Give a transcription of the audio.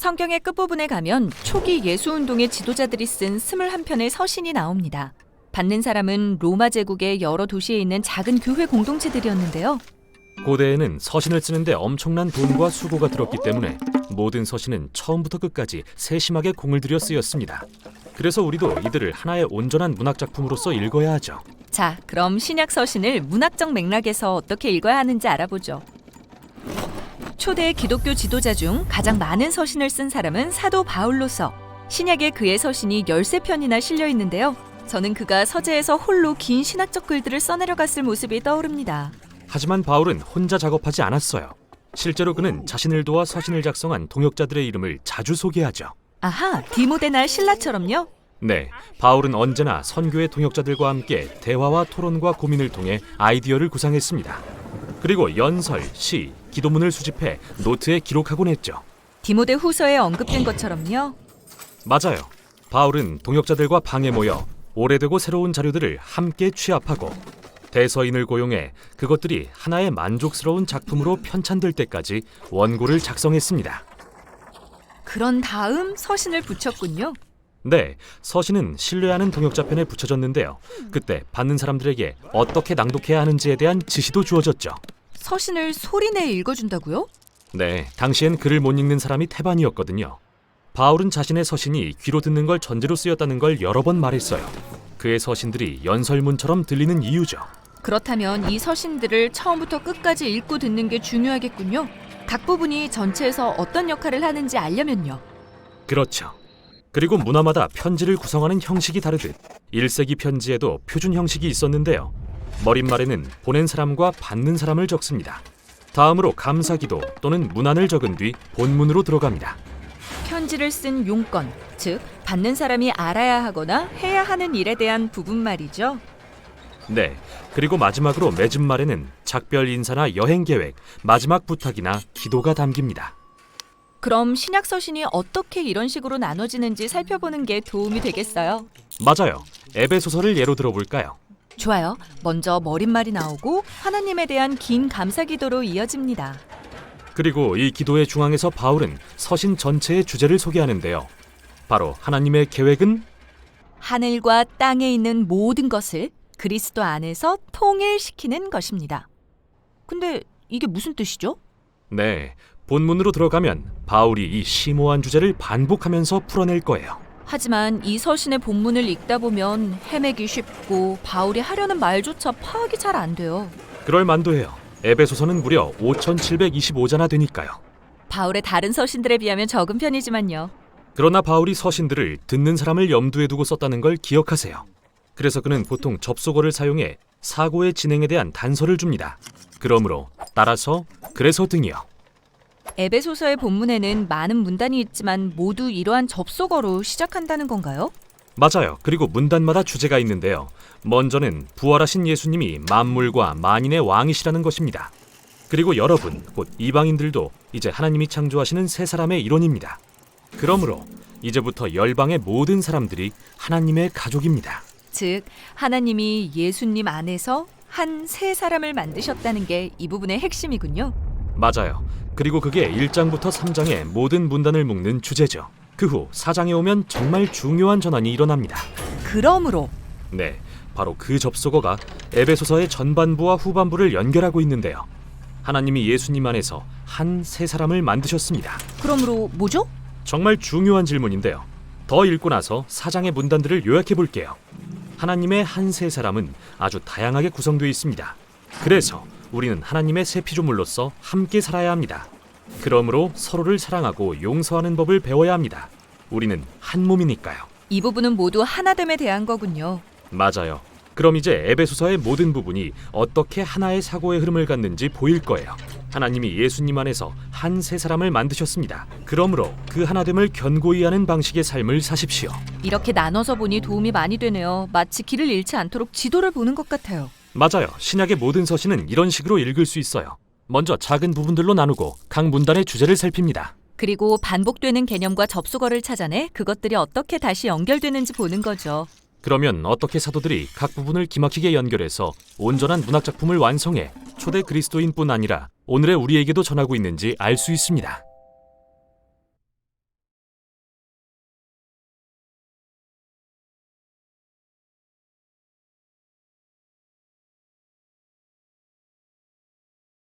성경의 끝부분에 가면 초기 예수운동의 지도자들이 쓴 21편의 서신이 나옵니다. 받는 사람은 로마 제국의 여러 도시에 있는 작은 교회 공동체들이었는데요. 고대에는 서신을 쓰는데 엄청난 돈과 수고가 들었기 때문에 모든 서신은 처음부터 끝까지 세심하게 공을 들여 쓰였습니다. 그래서 우리도 이들을 하나의 온전한 문학작품으로서 읽어야 하죠. 자, 그럼 신약 서신을 문학적 맥락에서 어떻게 읽어야 하는지 알아보죠. 초대 기독교 지도자 중 가장 많은 서신을 쓴 사람은 사도 바울로서 신약에 그의 서신이 13편이나 실려 있는데요. 저는 그가 서재에서 홀로 긴 신학적 글들을 써내려갔을 모습이 떠오릅니다. 하지만 바울은 혼자 작업하지 않았어요. 실제로 그는 자신을 도와 서신을 작성한 동역자들의 이름을 자주 소개하죠. 아하, 디모데나 실라처럼요? 네, 바울은 언제나 선교의 동역자들과 함께 대화와 토론과 고민을 통해 아이디어를 구상했습니다. 그리고 연설, 시, 기도문을 수집해 노트에 기록하곤 했죠. 디모데 후서에 언급된 것처럼요? 맞아요. 바울은 동역자들과 방에 모여 오래되고 새로운 자료들을 함께 취합하고 대서인을 고용해 그것들이 하나의 만족스러운 작품으로 편찬될 때까지 원고를 작성했습니다. 그런 다음 서신을 붙였군요. 네, 서신은 신뢰하는 동역자편에 붙여졌는데요. 그때 받는 사람들에게 어떻게 낭독해야 하는지에 대한 지시도 주어졌죠. 서신을 소리내어 읽어준다고요? 네, 당시엔 글을 못 읽는 사람이 태반이었거든요. 바울은 자신의 서신이 귀로 듣는 걸 전제로 쓰였다는 걸 여러 번 말했어요. 그의 서신들이 연설문처럼 들리는 이유죠. 그렇다면 이 서신들을 처음부터 끝까지 읽고 듣는 게 중요하겠군요. 각 부분이 전체에서 어떤 역할을 하는지 알려면요. 그렇죠. 그리고 문화마다 편지를 구성하는 형식이 다르듯 1세기 편지에도 표준 형식이 있었는데요. 머릿말에는 보낸 사람과 받는 사람을 적습니다. 다음으로 감사기도 또는 문안을 적은 뒤 본문으로 들어갑니다. 편지를 쓴 용건, 즉 받는 사람이 알아야 하거나 해야 하는 일에 대한 부분 말이죠. 네, 그리고 마지막으로 맺은 말에는 작별 인사나 여행 계획, 마지막 부탁이나 기도가 담깁니다. 그럼 신약 서신이 어떻게 이런 식으로 나눠지는지 살펴보는 게 도움이 되겠어요. 맞아요. 에베소서를 예로 들어볼까요? 좋아요. 먼저 머릿말이 나오고 하나님에 대한 긴 감사 기도로 이어집니다. 그리고 이 기도의 중앙에서 바울은 서신 전체의 주제를 소개하는데요. 바로 하나님의 계획은 하늘과 땅에 있는 모든 것을 그리스도 안에서 통일시키는 것입니다. 근데 이게 무슨 뜻이죠? 네, 본문으로 들어가면 바울이 이 심오한 주제를 반복하면서 풀어낼 거예요. 하지만 이 서신의 본문을 읽다 보면 헤매기 쉽고 바울이 하려는 말조차 파악이 잘 안 돼요. 그럴 만도 해요. 에베소서는 무려 5725자나 되니까요. 바울의 다른 서신들에 비하면 적은 편이지만요. 그러나 바울이 서신들을 듣는 사람을 염두에 두고 썼다는 걸 기억하세요. 그래서 그는 보통 접속어를 사용해 사고의 진행에 대한 단서를 줍니다. 그러므로, 따라서, 그래서 등이요. 에베소서의 본문에는 많은 문단이 있지만 모두 이러한 접속어로 시작한다는 건가요? 맞아요. 그리고 문단마다 주제가 있는데요. 먼저는 부활하신 예수님이 만물과 만인의 왕이시라는 것입니다. 그리고 여러분, 곧 이방인들도 이제 하나님이 창조하시는 새 사람의 일원입니다. 그러므로 이제부터 열방의 모든 사람들이 하나님의 가족입니다. 즉, 하나님이 예수님 안에서 한 새 사람을 만드셨다는 게 이 부분의 핵심이군요. 맞아요. 그리고 그게 1장부터 3장의 모든 문단을 묶는 주제죠. 그 후 4장에 오면 정말 중요한 전환이 일어납니다. 그러므로 네, 바로 그 접속어가 에베소서의 전반부와 후반부를 연결하고 있는데요. 하나님이 예수님 안에서 한 새 사람을 만드셨습니다. 그러므로 뭐죠? 정말 중요한 질문인데요. 더 읽고 나서 4장의 문단들을 요약해 볼게요. 하나님의 한 새 사람은 아주 다양하게 구성되어 있습니다. 그래서 우리는 하나님의 새 피조물로서 함께 살아야 합니다. 그러므로 서로를 사랑하고 용서하는 법을 배워야 합니다. 우리는 한 몸이니까요. 이 부분은 모두 하나됨에 대한 거군요. 맞아요. 그럼 이제 에베소서의 모든 부분이 어떻게 하나의 사고의 흐름을 갖는지 보일 거예요. 하나님이 예수님 안에서 한 새 사람을 만드셨습니다. 그러므로 그 하나됨을 견고히 하는 방식의 삶을 사십시오. 이렇게 나눠서 보니 도움이 많이 되네요. 마치 길을 잃지 않도록 지도를 보는 것 같아요. 맞아요. 신약의 모든 서신은 이런 식으로 읽을 수 있어요. 먼저 작은 부분들로 나누고 각 문단의 주제를 살핍니다. 그리고 반복되는 개념과 접속어를 찾아내 그것들이 어떻게 다시 연결되는지 보는 거죠. 그러면 어떻게 사도들이 각 부분을 기막히게 연결해서 온전한 문학작품을 완성해 초대 그리스도인뿐 아니라 오늘의 우리에게도 전하고 있는지 알 수 있습니다.